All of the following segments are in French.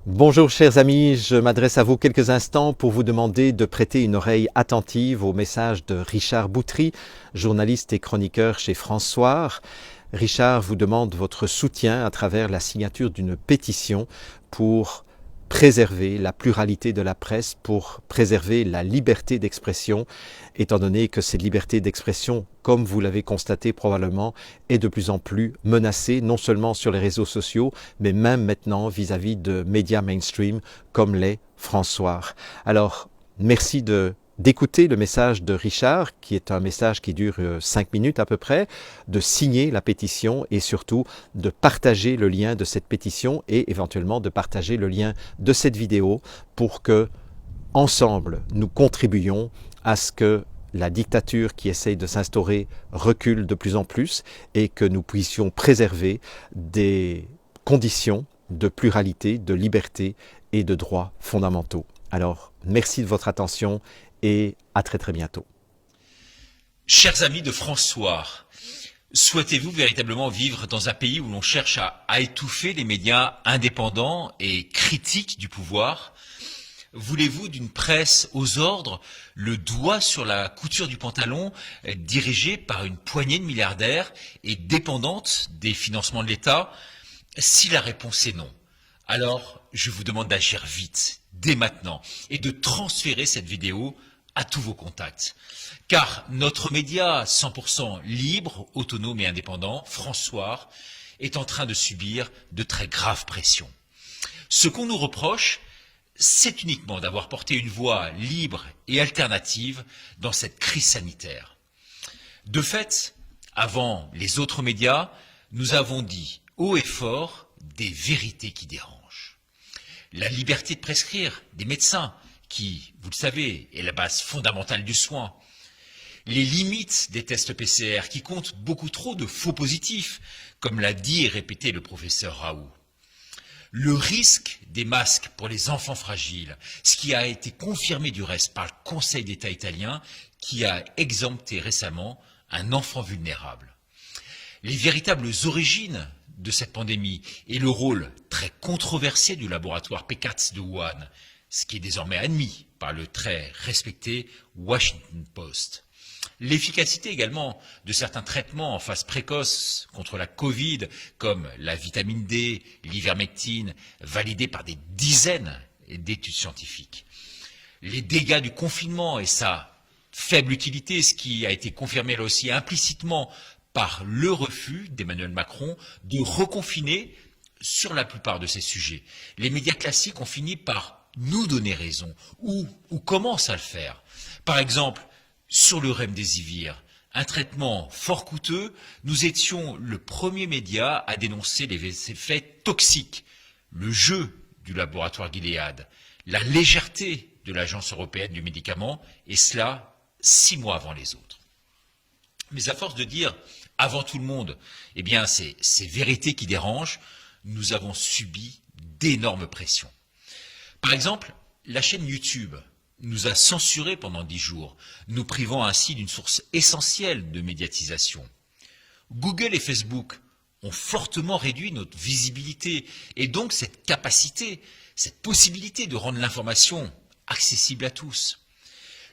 Bonjour chers amis, je m'adresse à vous quelques instants pour vous demander de prêter une oreille attentive au message de Richard Boutry, journaliste et chroniqueur chez France Soir. Richard vous demande votre soutien à travers la signature d'une pétition pour préserver la pluralité de la presse, pour préserver la liberté d'expression, étant donné que cette liberté d'expression, comme vous l'avez constaté probablement, est de plus en plus menacée, non seulement sur les réseaux sociaux, mais même maintenant vis-à-vis de médias mainstream comme l'est France Soir. Alors, merci d'écouter le message de Richard, qui est un message qui dure 5 minutes à peu près, de signer la pétition et surtout de partager le lien de cette pétition et éventuellement de partager le lien de cette vidéo pour que, ensemble, nous contribuions à ce que la dictature qui essaye de s'instaurer recule de plus en plus et que nous puissions préserver des conditions de pluralité, de liberté et de droits fondamentaux. Alors, merci de votre attention et à très très bientôt. Chers amis de France Soir, souhaitez-vous véritablement vivre dans un pays où l'on cherche à étouffer les médias indépendants et critiques du pouvoir? Voulez-vous d'une presse aux ordres, le doigt sur la couture du pantalon, dirigée par une poignée de milliardaires et dépendante des financements de l'État? Si la réponse est non, alors je vous demande d'agir vite, dès maintenant, et de transférer cette vidéo à tous vos contacts. Car notre média 100% libre, autonome et indépendant, France Soir, est en train de subir de très graves pressions. Ce qu'on nous reproche, c'est uniquement d'avoir porté une voix libre et alternative dans cette crise sanitaire. De fait, avant les autres médias, nous avons dit haut et fort des vérités qui dérangent. La liberté de prescrire des médecins, qui, vous le savez, est la base fondamentale du soin. Les limites des tests PCR qui comptent beaucoup trop de faux positifs, comme l'a dit et répété le professeur Raoult. Le risque des masques pour les enfants fragiles, ce qui a été confirmé du reste par le Conseil d'État italien qui a exempté récemment un enfant vulnérable. Les véritables origines de cette pandémie et le rôle très controversé du laboratoire P4 de Wuhan, ce qui est désormais admis par le très respecté Washington Post. L'efficacité également de certains traitements en phase précoce contre la Covid, comme la vitamine D, l'ivermectine, validés par des dizaines d'études scientifiques. Les dégâts du confinement et sa faible utilité, ce qui a été confirmé là aussi implicitement par le refus d'Emmanuel Macron de reconfiner sur la plupart de ces sujets. Les médias classiques ont fini par nous donner raison, ou commencent à le faire. Par exemple, sur le remdesivir, un traitement fort coûteux, nous étions le premier média à dénoncer les effets toxiques, le jeu du laboratoire Gilead, la légèreté de l'Agence européenne du médicament, et cela 6 mois avant les autres. Mais à force de dire avant tout le monde, eh bien ces vérités qui dérangent, nous avons subi d'énormes pressions. Par exemple, la chaîne YouTube nous a censurés pendant 10 jours, nous privant ainsi d'une source essentielle de médiatisation. Google et Facebook ont fortement réduit notre visibilité et donc cette capacité, cette possibilité de rendre l'information accessible à tous.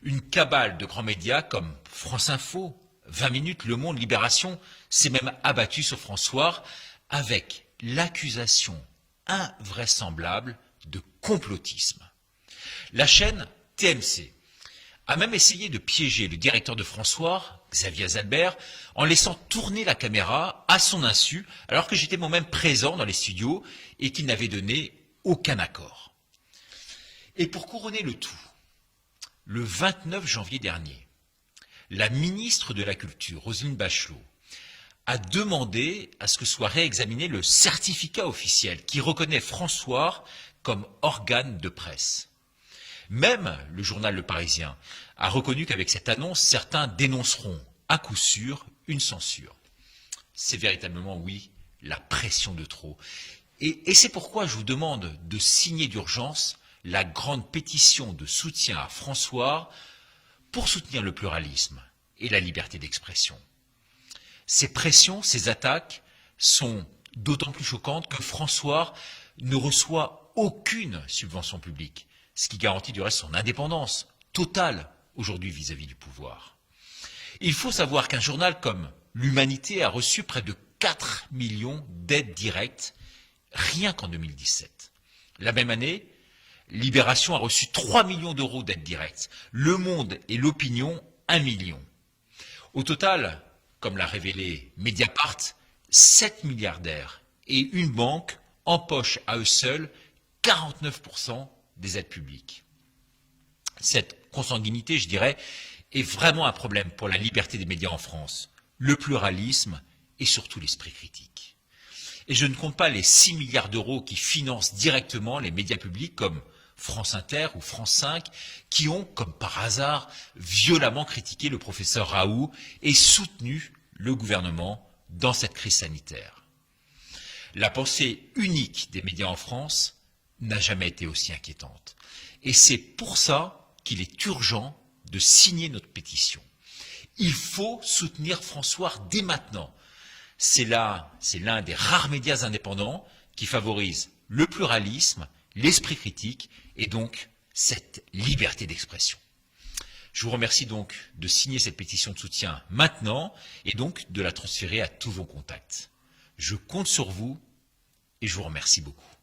Une cabale de grands médias comme France Info, 20 minutes, Le Monde, Libération s'est même abattue sur France Soir avec l'accusation invraisemblable de complotisme. La chaîne TMC a même essayé de piéger le directeur de France Soir, Xavier Zalbert, en laissant tourner la caméra à son insu, alors que j'étais moi-même présent dans les studios et qu'il n'avait donné aucun accord. Et pour couronner le tout, le 29 janvier dernier, la ministre de la Culture, Roselyne Bachelot, a demandé à ce que soit réexaminé le certificat officiel qui reconnaît France Soir comme organe de presse. Même le journal Le Parisien a reconnu qu'avec cette annonce, certains dénonceront à coup sûr une censure. C'est véritablement, oui, la pression de trop. Et c'est pourquoi je vous demande de signer d'urgence la grande pétition de soutien à France Soir pour soutenir le pluralisme et la liberté d'expression. Ces pressions, ces attaques sont d'autant plus choquantes que France Soir ne reçoit aucune subvention publique, ce qui garantit du reste son indépendance totale aujourd'hui vis-à-vis du pouvoir. Il faut savoir qu'un journal comme l'Humanité a reçu près de 4 millions d'aides directes rien qu'en 2017. La même année, Libération a reçu 3 millions d'euros d'aides directes. Le Monde et l'Opinion, 1 million. Au total, comme l'a révélé Mediapart, 7 milliardaires et une banque empochent à eux seuls 49% des aides publiques. Cette consanguinité, je dirais, est vraiment un problème pour la liberté des médias en France, le pluralisme et surtout l'esprit critique. Et je ne compte pas les 6 milliards d'euros qui financent directement les médias publics comme France Inter ou France 5, qui ont, comme par hasard, violemment critiqué le professeur Raoult et soutenu le gouvernement dans cette crise sanitaire. La pensée unique des médias en France n'a jamais été aussi inquiétante. Et c'est pour ça qu'il est urgent de signer notre pétition. Il faut soutenir François dès maintenant. C'est l'un des rares médias indépendants qui favorise le pluralisme, l'esprit critique et donc cette liberté d'expression. Je vous remercie donc de signer cette pétition de soutien maintenant et donc de la transférer à tous vos contacts. Je compte sur vous et je vous remercie beaucoup.